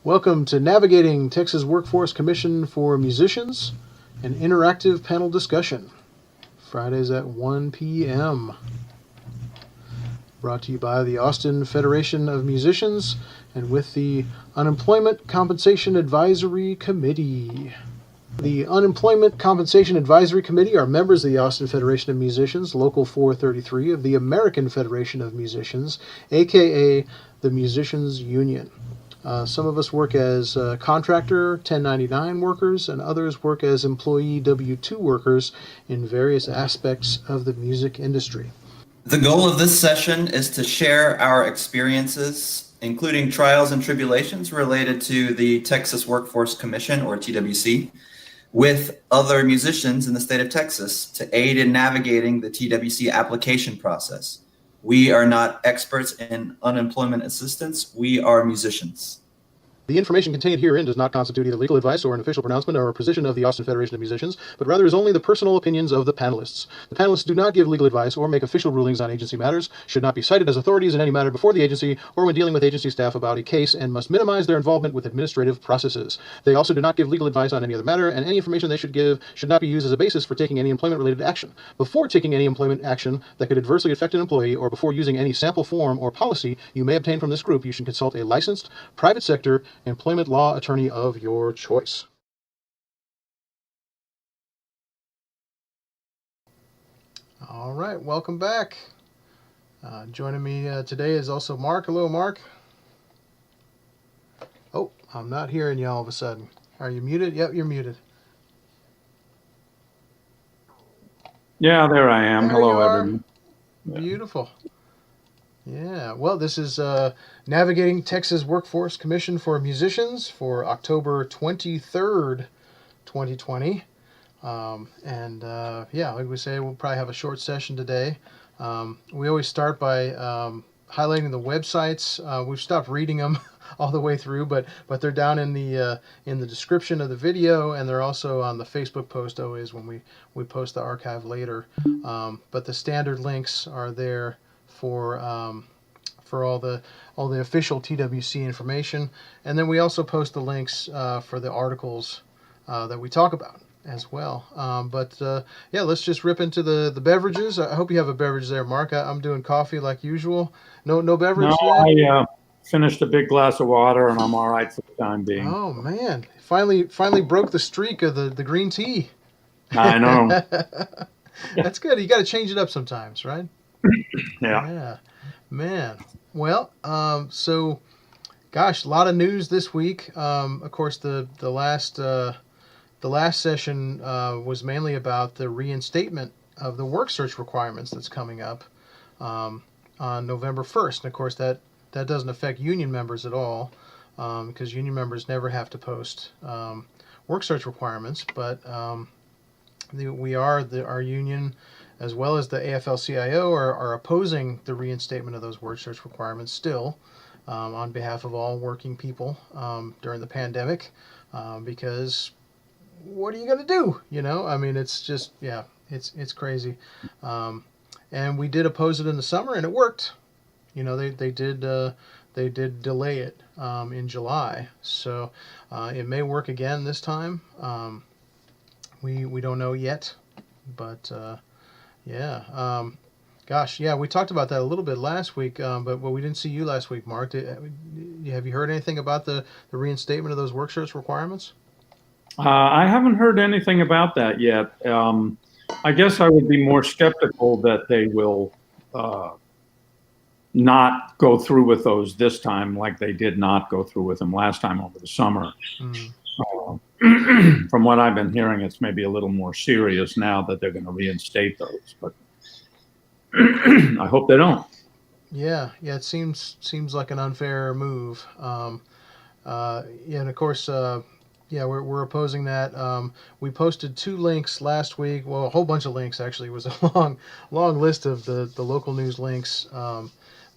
Welcome to Navigating Texas Workforce Commission for Musicians, an interactive panel discussion. Fridays at 1 p.m. Brought to you by the Austin Federation of Musicians and with the Unemployment Compensation Advisory Committee. The Unemployment Compensation Advisory Committee are members of the Austin Federation of Musicians, Local 433 of the American Federation of Musicians, aka the Musicians Union. Some of us work as contractor 1099 workers, and others work as employee W-2 workers in various aspects of the music industry. The goal of this session is to share our experiences, including trials and tribulations related to the Texas Workforce Commission, or TWC, with other musicians in the state of Texas to aid in navigating the TWC application process. We are not experts in unemployment assistance. We are musicians. The information contained herein does not constitute either legal advice or an official pronouncement or a position of the Austin Federation of Musicians, but rather is only the personal opinions of the panelists. The panelists do not give legal advice or make official rulings on agency matters, should not be cited as authorities in any matter before the agency or when dealing with agency staff about a case, and must minimize their involvement with administrative processes. They also do not give legal advice on any other matter, and any information they should give should not be used as a basis for taking any employment-related action. Before taking any employment action that could adversely affect an employee, or before using any sample form or policy you may obtain from this group, you should consult a licensed private sector employment law attorney of your choice. All right, welcome back. Joining me today is also Mark. Hello, Mark. Oh, I'm not hearing you all of a sudden. Are you muted? Yep, you're muted. Yeah, there I am. There Hello, you are. everyone. Beautiful. Yeah, well, this is Navigating Texas Workforce Commission for Musicians for October 23rd, 2020. Yeah, like we say, we'll probably have a short session today. We always start by highlighting the websites. We've stopped reading them all the way through, but they're down in the description of the video, and they're also on the Facebook post always when we post the archive later. But the standard links are there for all the official TWC information, and then we also post the links for the articles that we talk about as well. Yeah, let's just rip into the beverages. I hope you have a beverage there, Mark. I'm doing coffee like usual. No beverage No, yet? I finished a big glass of water, and I'm all right for the time being. Oh man, finally broke the streak of the green tea. I know. That's good. You got to change it up sometimes, right? Yeah. Man. Well, so, gosh, a lot of news this week. Of course, the last session was mainly about the reinstatement of the work search requirements that's coming up on November 1st. And of course, that doesn't affect union members at all, because union members never have to post work search requirements. But our union, as well as the AFL-CIO, are opposing the reinstatement of those work search requirements still, on behalf of all working people during the pandemic, because what are you going to do? I mean, it's just, yeah, it's crazy. And we did oppose it in the summer, and it worked. They did delay it in July, so it may work again this time. We don't know yet, but yeah. Gosh, yeah, we talked about that a little bit last week, but we didn't see you last week, Mark. Have you heard anything about the reinstatement of those work search requirements? I haven't heard anything about that yet. I guess I would be more skeptical that they will not go through with those this time, like they did not go through with them last time over the summer. From what I've been hearing, it's maybe a little more serious now that they're going to reinstate those, but I hope they don't. Yeah, it seems like an unfair move. Yeah, and of course, yeah, we're opposing that. We posted 2 links last week. Well, a whole bunch of links actually. It was a long list of the local news links.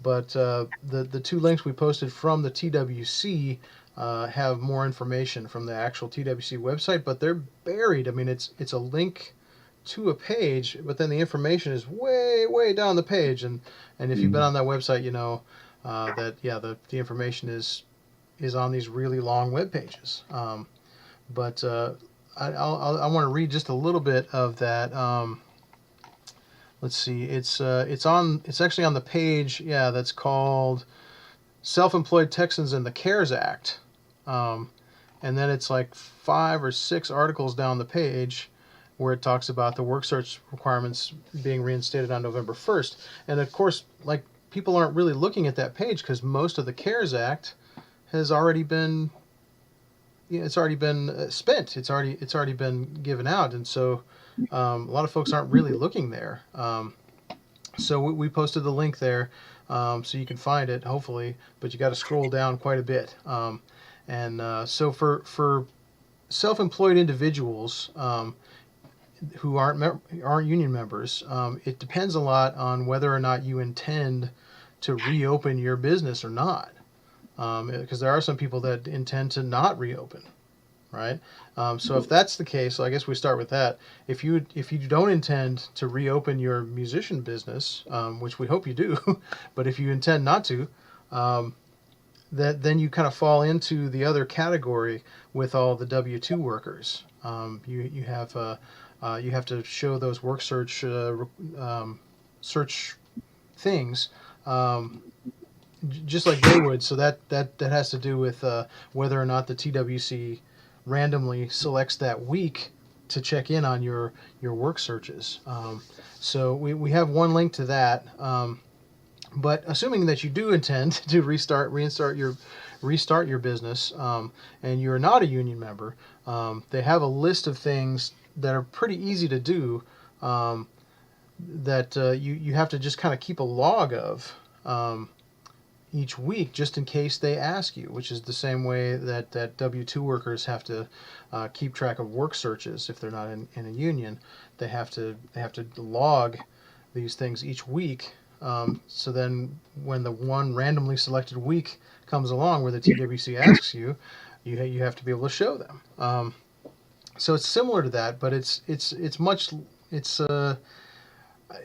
But the 2 links we posted from the TWC have more information from the actual TWC website, but they're buried. I mean, it's a link to a page, but then the information is way down the page. And if you've been on that website, you know that, yeah, the information is is on these really long web pages. But I want to read just a little bit of that. Let's see. It's actually on the page. Yeah, that's called "Self-Employed Texans and the CARES Act," and then it's like 5 or 6 articles down the page where it talks about the work search requirements being reinstated on November 1st. And of course, like, people aren't really looking at that page because most of the CARES Act has already been, it's already been spent. It's already been given out, and so a lot of folks aren't really looking there. So we posted the link there, so you can find it hopefully, but you got to scroll down quite a bit. So for self-employed individuals who aren't union members, it depends a lot on whether or not you intend to reopen your business or not. Because there are some people that intend to not reopen, right? So if that's the case, so I guess we start with that. If you don't intend to reopen your musician business, which we hope you do, but if you intend not to, then you kind of fall into the other category with all the W-2 workers. You have to show those work search things. Just like they would. So that has to do with whether or not the TWC randomly selects that week to check in on your work searches. So we have one link to that. But assuming that you do intend to restart your business, and you're not a union member, they have a list of things that are pretty easy to do, that you have to just kind of keep a log of each week, just in case they ask you, which is the same way that W-2 workers have to keep track of work searches. If they're not in a union, they have to log these things each week. So then when the one randomly selected week comes along where the TWC asks you, you have to be able to show them. So it's similar to that, but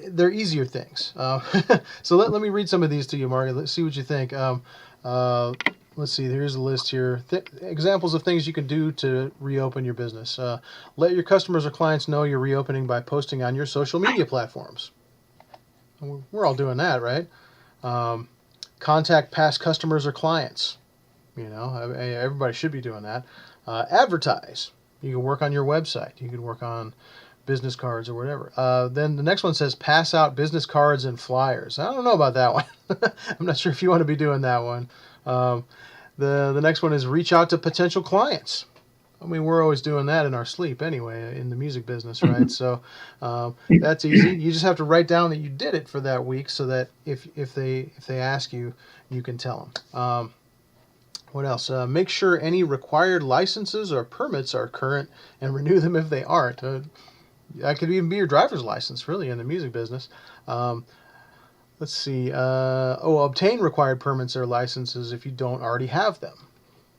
they're easier things. So let me read some of these to you, Marty. Let's see what you think. Let's see. Here's a list here. Examples of things you can do to reopen your business. Let your customers or clients know you're reopening by posting on your social media platforms. We're all doing that, right? Contact past customers or clients. Everybody should be doing that. Advertise. You can work on your website. You can work on business cards or whatever. Then the next one says pass out business cards and flyers. I don't know about that one. I'm not sure if you want to be doing that one. The next one is reach out to potential clients. I mean, we're always doing that in our sleep anyway, in the music business, right? So that's easy. You just have to write down that you did it for that week, so that if they ask you, you can tell them. What else? Make sure any required licenses or permits are current and renew them if they aren't. That could even be your driver's license, really, in the music business. Let's see. Obtain required permits or licenses if you don't already have them.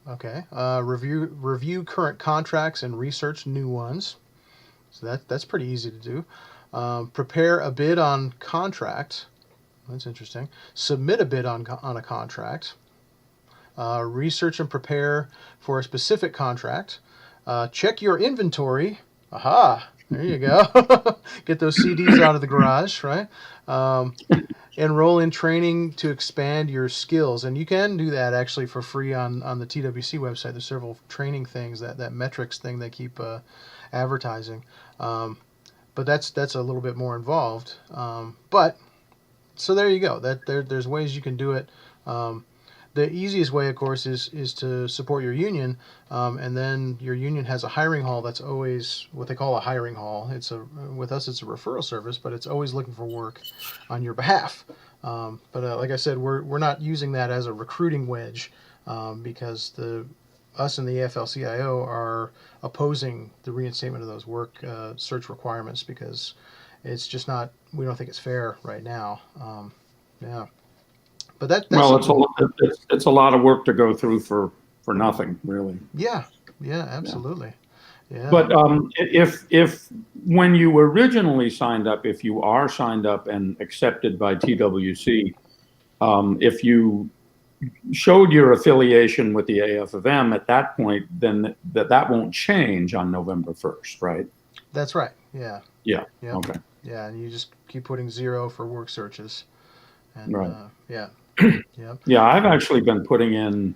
Okay. Review current contracts and research new ones. So that's pretty easy to do. Prepare a bid on contract. That's interesting. Submit a bid on a contract. Research and prepare for a specific contract. Check your inventory. Aha. There you go. Get those CDs out of the garage, right? Enroll in training to expand your skills. And you can do that actually for free on the TWC website. There's several training things, that metrics thing they keep advertising. But that's a little bit more involved. But so there you go. There's ways you can do it. The easiest way, of course, is to support your union, and then your union has a hiring hall that's always what they call a hiring hall. With us, it's a referral service, but it's always looking for work on your behalf. But like I said, we're not using that as a recruiting wedge, because us and the AFL-CIO are opposing the reinstatement of those work search requirements, because it's just not. We don't think it's fair right now. Yeah. But that's it's a lot of work to go through for nothing, really. Yeah, absolutely. Yeah. But if when you originally signed up, if you are signed up and accepted by TWC, if you showed your affiliation with the AFM at that point, then that won't change on November 1st, right? That's right. Yeah. Yeah. Yep. Okay. Yeah, and you just keep putting 0 for work searches, and Right. yeah, yep. Yeah, I've actually been putting in,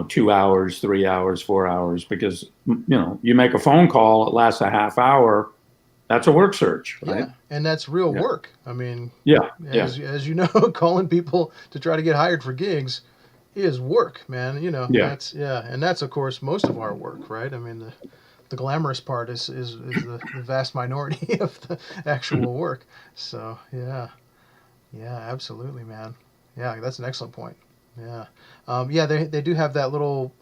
2 hours, 3 hours, 4 hours, because, you make a phone call, it lasts a half hour. That's a work search, right? Yeah, and that's real Yeah. work. I mean, Yeah. as you know, calling people to try to get hired for gigs is work, man. Yeah. and that's of course most of our work, right? I mean, the glamorous part is the vast minority of the actual work. So yeah, absolutely, man. Yeah, that's an excellent point. Yeah, yeah, they do have that little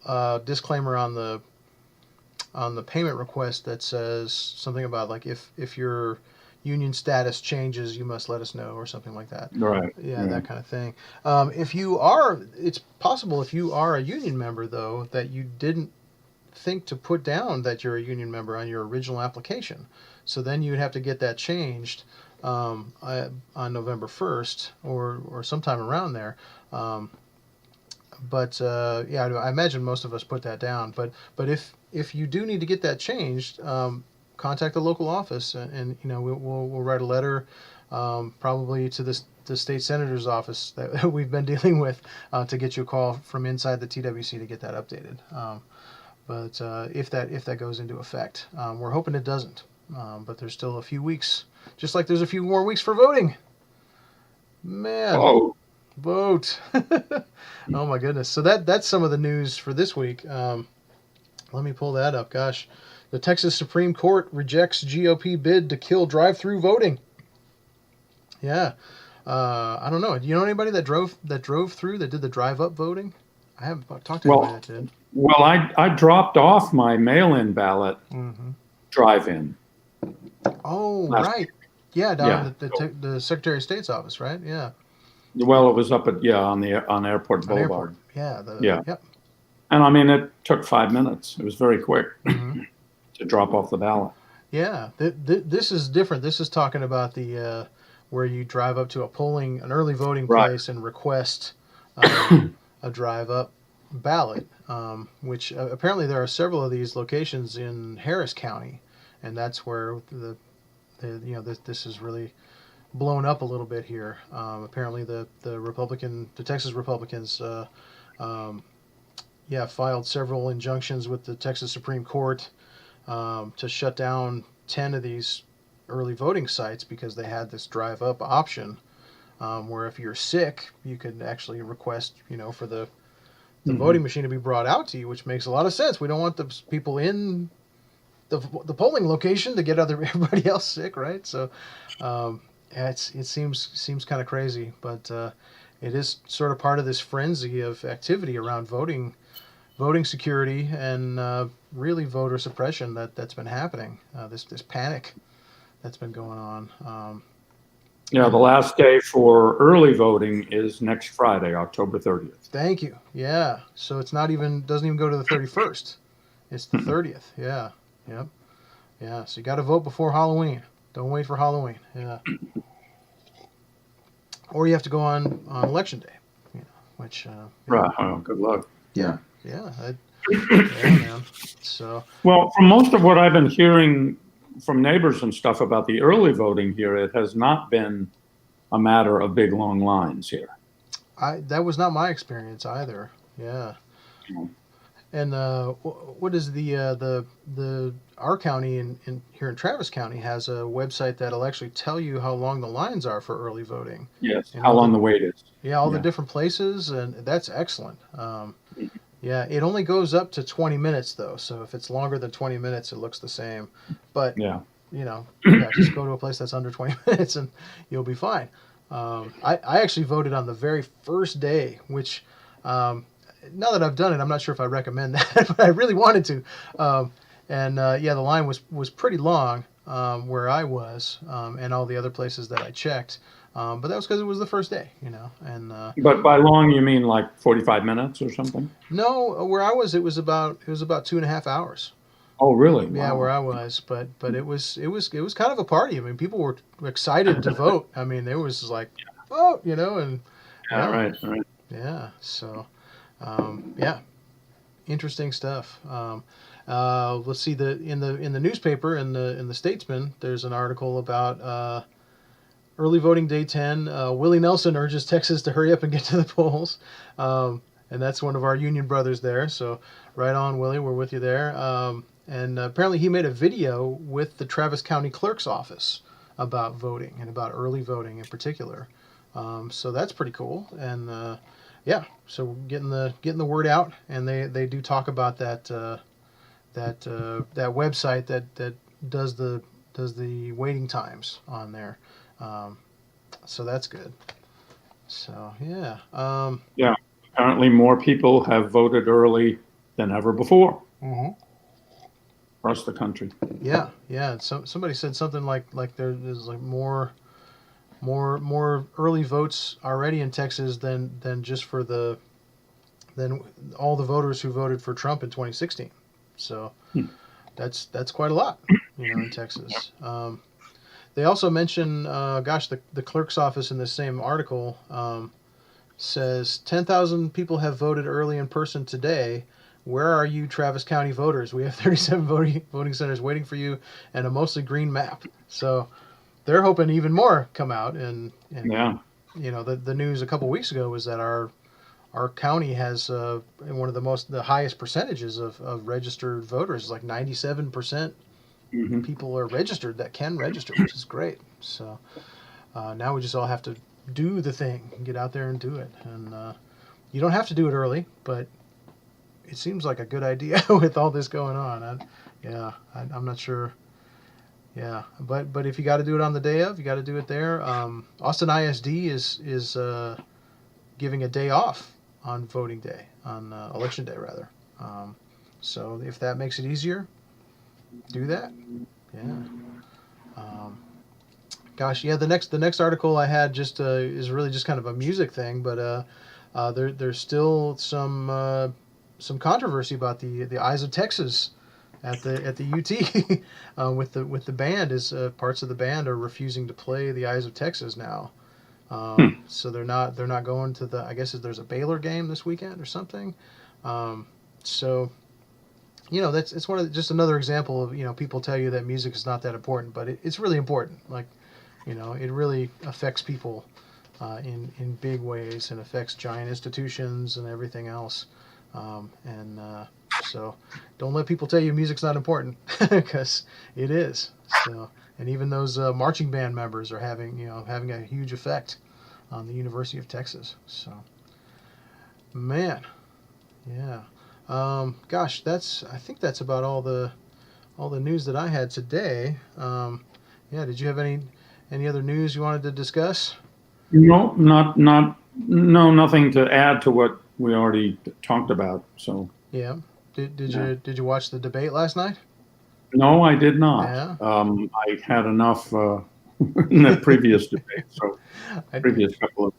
disclaimer on the payment request that says something about like if your union status changes, you must let us know or something like that. Right. Yeah, that kind of thing. It's possible if you are a union member though that you didn't think to put down that you're a union member on your original application. So then you'd have to get that changed on November 1st or sometime around there. Um, but yeah, I imagine most of us put that down. But if you do need to get that changed, contact the local office, and we'll write a letter, probably to the state senator's office that we've been dealing with, to get you a call from inside the TWC to get that updated. But if that goes into effect, we're hoping it doesn't. But there's still a few weeks, just like there's a few more weeks for voting. Man. Oh, Vote. Oh my goodness. So that's some of the news for this week. Let me pull that up. Gosh, the Texas Supreme Court rejects GOP bid to kill drive-through voting. Yeah. I don't know. Do you know anybody that drove through that did the drive-up voting? I haven't talked to anybody that did. Well, I dropped off my mail-in ballot Mm-hmm. drive-in. Oh, right. Yeah, down at the Secretary of State's office, right? Yeah. Well, it was up at on Airport Boulevard. Yeah. Yep. And I mean, it took 5 minutes. It was very quick Mm-hmm. to drop off the ballot. Yeah. This is different. This is talking about the where you drive up to an early voting place and request a drive-up ballot, which apparently there are several of these locations in Harris County, and that's where this is really blown up a little bit here. Apparently, the Texas Republicans, filed several injunctions with the Texas Supreme Court to shut down 10 of these early voting sites because they had this drive-up option, where if you're sick, you could actually request, for the voting machine to be brought out to you, which makes a lot of sense. We don't want the people in the polling location to get everybody else sick, right? So. It seems kind of crazy, but it is sort of part of this frenzy of activity around voting security, and really voter suppression that's been happening. This panic that's been going on. Yeah, the last day for early voting is next Friday, October 30th. Thank you. Yeah, so it's doesn't even go to the 31st. It's the 30th. Yeah. Yep. Yeah. So you got to vote before Halloween. Don't wait for Halloween. Yeah. Or you have to go on election day, which. Right. Oh, good luck. Yeah. Yeah, man. So. Well, from most of what I've been hearing from neighbors and stuff about the early voting here, it has not been a matter of big long lines here. That was not my experience either. Yeah. Mm. And what is the our county in here in Travis County has a website that'll actually tell you how long the lines are for early voting. Yes, how long the wait is. Yeah, all the different places, and that's excellent. Yeah, it only goes up to 20 minutes though, so if it's longer than 20 minutes, it looks the same. But just go to a place that's under 20 minutes and you'll be fine. I actually voted on the very first day, which. Now that I've done it, I'm not sure if I recommend that, but I really wanted to. The line was pretty long where I was, and all the other places that I checked. But that was because it was the first day, And but by long, you mean like 45 minutes or something? No, where I was, it was about 2.5 hours. Oh, really? Yeah, Wow. where I was, but it was kind of a party. I mean, people were excited to vote. I mean, there was like, and Right. Yeah. So, yeah, interesting stuff. Let's see, in the newspaper, in the Statesman, there's an article about early voting day 10. Willie Nelson urges Texas to hurry up and get to the polls. And that's one of our union brothers there. So right on, Willie. We're with you there. And apparently he made a video with the Travis County Clerk's office about voting and about early voting in particular. So that's pretty cool. And yeah, so getting the word out. And they do talk about that website that does the waiting times on there. So that's good. So yeah, Yeah. Apparently, more people have voted early than ever before across the country. yeah. Somebody said something like there's like more early votes already in Texas than just for than all the voters who voted for Trump in 2016. So that's quite a lot, in Texas. They also mention, the clerk's office in the same article says 10,000 people have voted early in person today. Where are you, Travis County voters? We have 37 voting centers waiting for you and a mostly green map. So they're hoping even more come out. And Yeah. The news a couple weeks ago was that our county has one of the highest percentages of registered voters, like 97%. People are registered that can register, which is great. So now we just all have to do the thing, get out there and do it. And you don't have to do it early, but it seems like a good idea with all this going on. I'm not sure. Yeah, but if you got to do it on the day of, you got to do it there. Austin ISD is giving a day off on voting day, on election day rather. So if that makes it easier, do that. Yeah. The next article I had just is really just kind of a music thing, but there's still some controversy about the Eyes of Texas at the UT with the band. Parts of the band are refusing to play the Eyes of Texas now. So they're not going to I guess there's a Baylor game this weekend or something. So it's just another example of people tell you that music is not that important, but it's really important. Like it really affects people in big ways and affects giant institutions and everything else. So don't let people tell you music's not important, because it is. So, and even those marching band members are having a huge effect on the University of Texas. So, man, yeah. I think that's about all the news that I had today. Yeah, did you have any other news you wanted to discuss? No, nothing to add to what we already talked about. So yeah, did you watch the debate last night? no, I did not. Yeah. I had enough in the previous debate. So previous couple of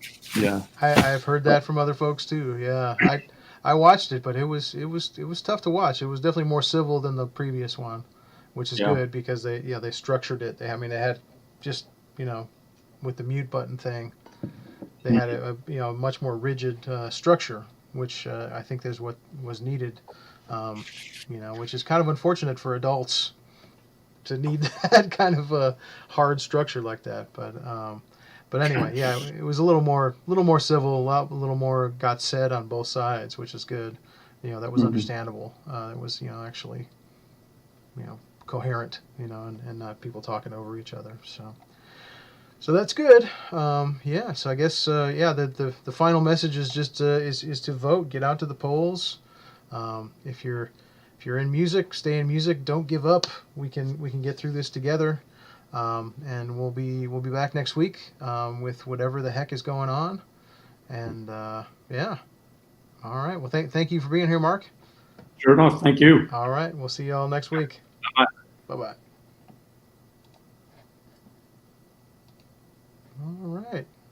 I've heard that from other folks too. Yeah, I watched it, but it was tough to watch. It was definitely more civil than the previous one, which is good because they structured it. They had just with the mute button thing, they had a much more rigid structure, which I think is what was needed. Which is kind of unfortunate for adults to need that kind of a hard structure like that. But anyway, yeah, it was a little more civil, a little more got said on both sides, which is good. That was understandable. It was actually coherent, and not people talking over each other. So that's good. Yeah. So I guess the final message is just is to vote, get out to the polls. If you're in music, stay in music. Don't give up. We can get through this together. And we'll be back next week with whatever the heck is going on. And yeah. All right. Well, thank you for being here, Mark. Sure enough. Thank you. All right. We'll see you all next week. Bye. Bye-bye. All right.